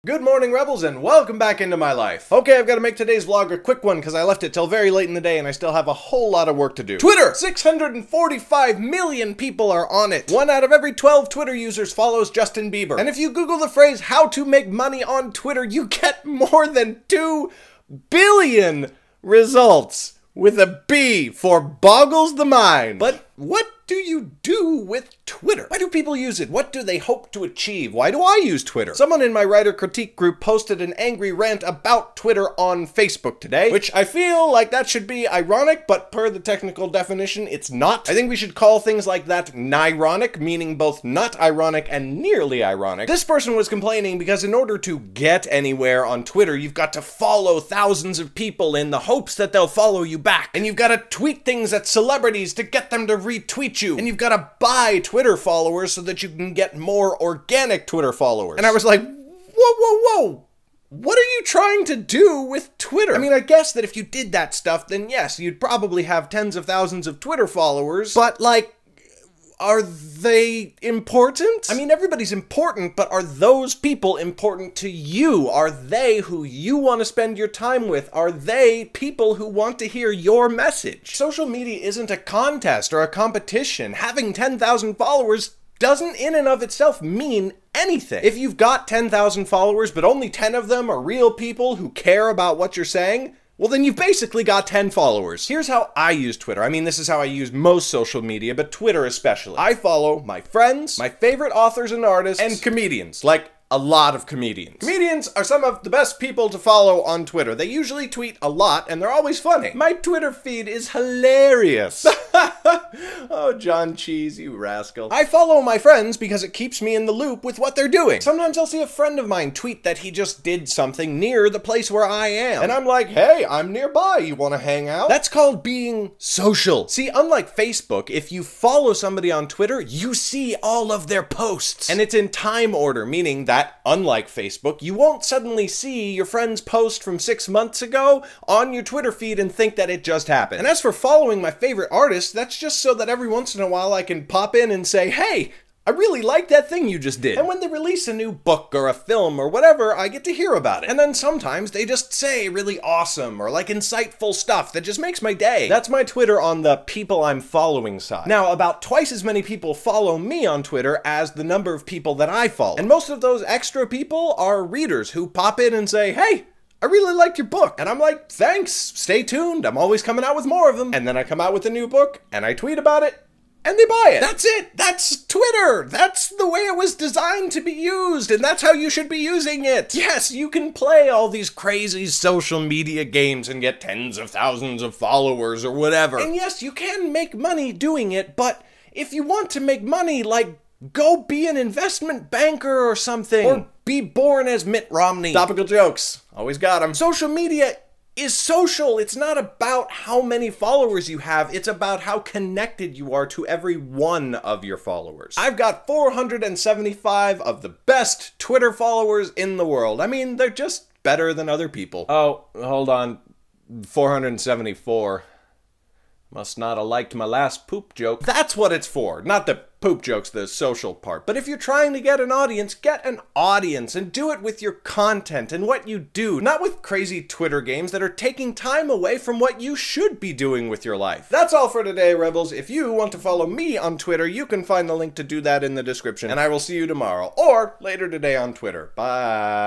Good morning, Rebels, and welcome back into my life. Okay, I've got to make today's vlog a quick one because I left it till very late in the day and I still have a whole lot of work to do. Twitter! 645 million people are on it. 1 out of every 12 Twitter users follows Justin Bieber. And if you Google the phrase, how to make money on Twitter, you get more than 2 billion results. With a B for boggles the mind. But what do you do with Twitter? Why do people use it? What do they hope to achieve? Why do I use Twitter? Someone in my writer critique group posted an angry rant about Twitter on Facebook today, which I feel like that should be ironic, but per the technical definition, it's not. I think we should call things like that nironic, meaning both not ironic and nearly ironic. This person was complaining because in order to get anywhere on Twitter, you've got to follow thousands of people in the hopes that they'll follow you back. And you've got to tweet things at celebrities to get them to retweet you. And you've got to buy Twitter followers so that you can get more organic Twitter followers. And I was like, whoa. What are you trying to do with Twitter? I mean, I guess that if you did that stuff, then yes, you'd probably have tens of thousands of Twitter followers. But like, are they important? I mean, everybody's important, but are those people important to you? Are they who you want to spend your time with? Are they people who want to hear your message? Social media isn't a contest or a competition. Having 10,000 followers doesn't in and of itself mean anything. If you've got 10,000 followers, but only 10 of them are real people who care about what you're saying, well, then you've basically got 10 followers. Here's how I use Twitter. I mean, this is how I use most social media, but Twitter especially. I follow my friends, my favorite authors and artists, and comedians. Like, a lot of comedians. Comedians are some of the best people to follow on Twitter. They usually tweet a lot, and they're always funny. My Twitter feed is hilarious. Oh, John Cheese, you rascal. I follow my friends because it keeps me in the loop with what they're doing. Sometimes I'll see a friend of mine tweet that he just did something near the place where I am. And I'm like, hey, I'm nearby. You want to hang out? That's called being social. See, unlike Facebook, if you follow somebody on Twitter, you see all of their posts. And it's in time order, meaning that, unlike Facebook, you won't suddenly see your friend's post from 6 months ago on your Twitter feed and think that it just happened. And as for following my favorite artists, that's just so that every once in a while I can pop in and say, hey, I really like that thing you just did. And when they release a new book or a film or whatever, I get to hear about it. And then sometimes they just say really awesome or like insightful stuff that just makes my day. That's my Twitter on the people I'm following side. Now, about twice as many people follow me on Twitter as the number of people that I follow. And most of those extra people are readers who pop in and say, hey, I really liked your book. And I'm like, thanks, stay tuned. I'm always coming out with more of them. And then I come out with a new book and I tweet about it. And they buy it. That's it. That's Twitter. That's the way it was designed to be used, and that's how you should be using it. Yes, you can play all these crazy social media games and get tens of thousands of followers or whatever. And yes, you can make money doing it, but if you want to make money, like, go be an investment banker or something. Or be born as Mitt Romney. Topical jokes. Always got them. Social media is social. It's not about how many followers you have. It's about how connected you are to every one of your followers. I've got 475 of the best Twitter followers in the world. I mean, they're just better than other people. Oh, hold on. 474. Must not have liked my last poop joke. That's what it's for. Not the poop jokes, the social part. But if you're trying to get an audience and do it with your content and what you do, not with crazy Twitter games that are taking time away from what you should be doing with your life. That's all for today, Rebels. If you want to follow me on Twitter, you can find the link to do that in the description, and I will see you tomorrow or later today on Twitter. Bye.